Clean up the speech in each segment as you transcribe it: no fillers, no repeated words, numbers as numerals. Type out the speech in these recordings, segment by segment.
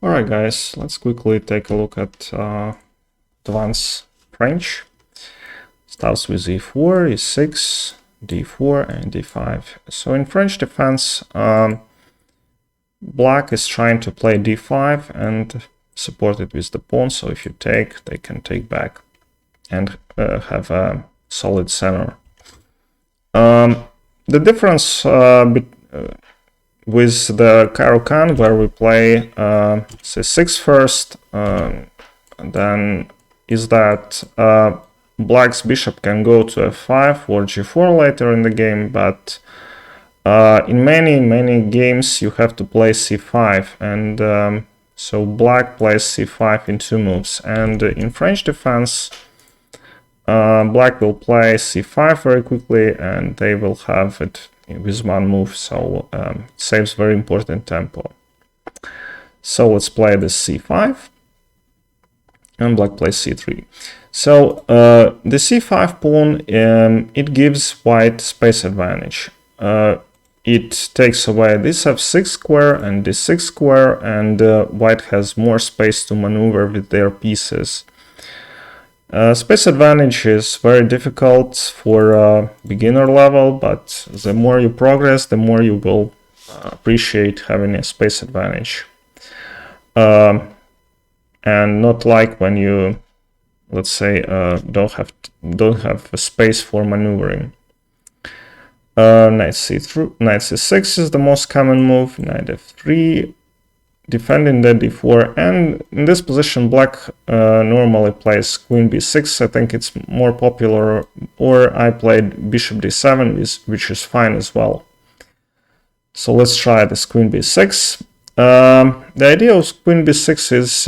Alright guys, let's quickly take a look at advanced French. Starts with e4, e6, d4 and d5. So in French defense, black is trying to play d5 and support it with the pawn, so if you take, they can take back and have a solid center. The difference with the Caro-Kann, where we play c6 first, then is that black's bishop can go to f5 or g4 later in the game, but in many games you have to play c5, and so black plays c5 in 2 moves, and in French defense black will play c5 very quickly and they will have it with 1 move, so it saves very important tempo. So let's play this c5 and black plays c3. So the c5 pawn, it gives white space advantage. It takes away this f6 square and this 6 square, and white has more space to maneuver with their pieces. Space advantage is very difficult for beginner level, but the more you progress, the more you will appreciate having a space advantage. And not like when you, let's say, don't have a space for maneuvering. Knight c6 is the most common move. Knight f3, defending the d4, and in this position black normally plays queen b6. I think it's more popular, or I played bishop d7, which is fine as well. So let's try this queen b6. The idea of queen b6 is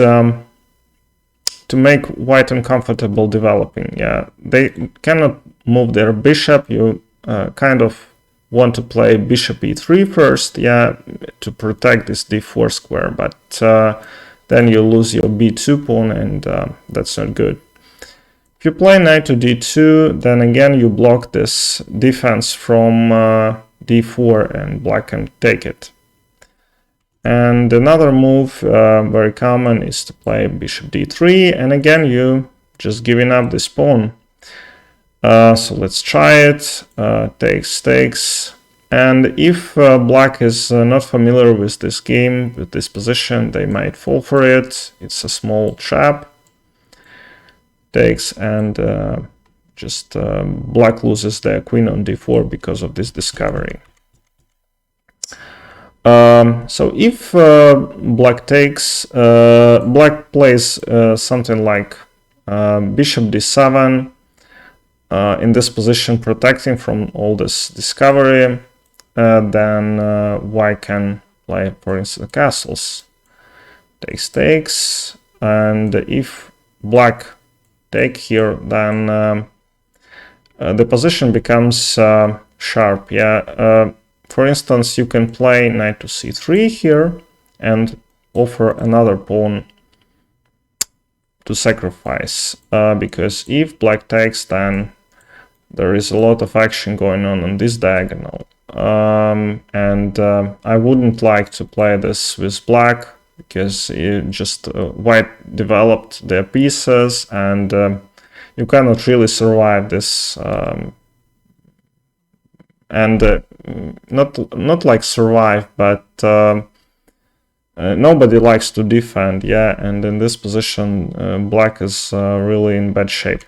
to make white uncomfortable developing. Yeah, they cannot move their bishop. You kind of want to play bishop e3 first, yeah, to protect this d4 square, but then you lose your b2 pawn, and that's not good. If you play knight to d2, then again you block this defense from d4 and black can take it. And another move, very common, is to play bishop d3, and again you just giving up this pawn. So let's try it. Takes. And if black is not familiar with this game, with this position, they might fall for it. It's a small trap. Takes, and just black loses their queen on d4 because of this discovery. So if black takes, black plays something like bishop d7, in this position, protecting from all this discovery, then white can play, for instance, castles. Takes, and if black take here, then the position becomes sharp. Yeah, for instance, you can play knight to c3 here and offer another pawn to sacrifice, because if black takes, then there is a lot of action going on this diagonal, and I wouldn't like to play this with black, because it just white developed their pieces, and you cannot really survive this, and not like survive, but nobody likes to defend, yeah, and in this position black is really in bad shape.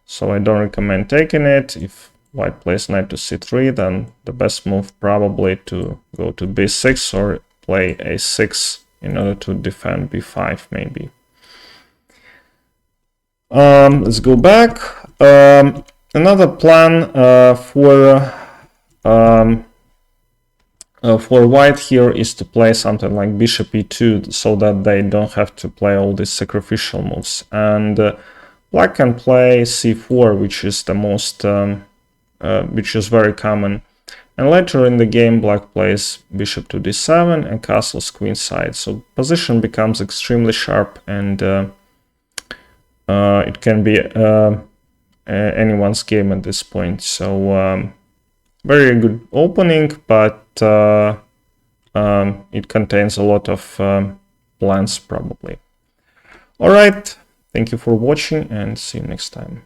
So I don't recommend taking it. If white plays knight to c3, then the best move probably to go to b6 or play a6 in order to defend b5 maybe. Let's go back. Another plan for white here is to play something like bishop e2, so that they don't have to play all these sacrificial moves. And black can play c4, which is the most, which is very common. And later in the game, black plays bishop to d7 and castles queenside. So position becomes extremely sharp, and it can be anyone's game at this point. So very good opening, but it contains a lot of plans probably. All right, thank you for watching and see you next time.